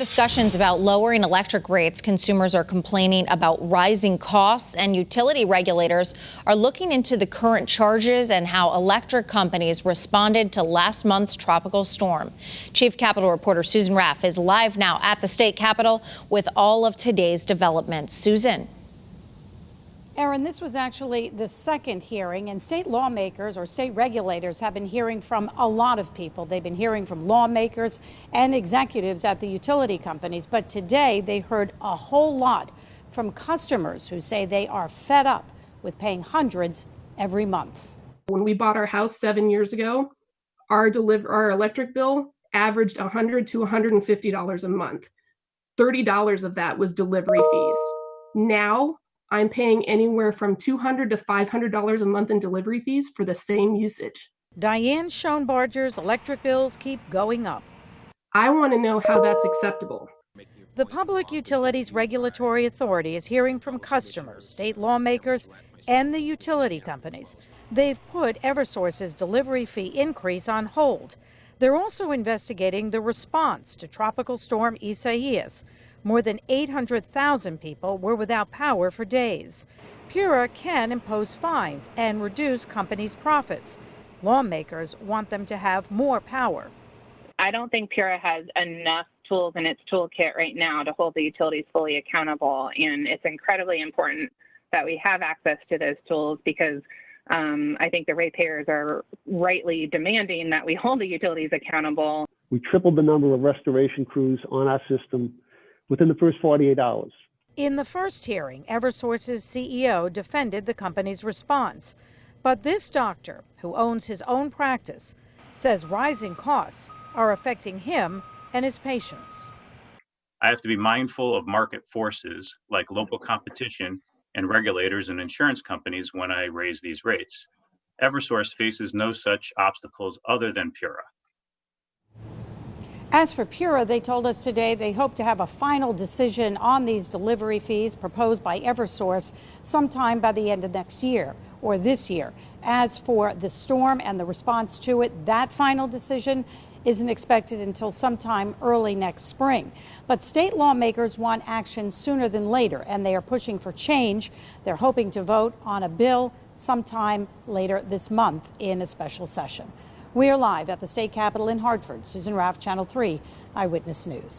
Discussions about lowering electric rates. Consumers are complaining about rising costs, and utility regulators are looking into the current charges and how electric companies responded to last month's tropical storm. Chief Capitol reporter Susan Raff is live now at the state capitol with all of today's developments. Susan. Aaron, this was actually the second hearing, and state lawmakers or state regulators have been hearing from a lot of people. They've been hearing from lawmakers and executives at the utility companies. But today they heard a whole lot from customers who say they are fed up with paying hundreds every month. When we bought our house 7 years ago, our electric bill averaged $100 to $150 a month. $30 of that was delivery fees. Now, I'm paying anywhere from $200 to $500 a month in delivery fees for the same usage. Diane Schoenbarger's electric bills keep going up. I want to know how that's acceptable. The Public Utilities Regulatory Authority is hearing from customers, state lawmakers, and the utility companies. They've put Eversource's delivery fee increase on hold. They're also investigating the response to Tropical Storm Isaias. More than 800,000 people were without power for days. PURA can impose fines and reduce companies' profits. Lawmakers want them to have more power. I don't think PURA has enough tools in its toolkit right now to hold the utilities fully accountable, and it's incredibly important that we have access to those tools because I think the ratepayers are rightly demanding that we hold the utilities accountable. We tripled the number of restoration crews on our system within the first 48 hours. In the first hearing, Eversource's CEO defended the company's response. But this doctor, who owns his own practice, says rising costs are affecting him and his patients. I have to be mindful of market forces like local competition and regulators and insurance companies when I raise these rates. Eversource faces no such obstacles other than PURA. As for PURA, they told us today they hope to have a final decision on these delivery fees proposed by Eversource sometime by the end of next year or this year. As for the storm and the response to it, that final decision isn't expected until sometime early next spring. But state lawmakers want action sooner than later, and they are pushing for change. They're hoping to vote on a bill sometime later this month in a special session. We are live at the state capitol in Hartford. Susan Raff, Channel 3 Eyewitness News.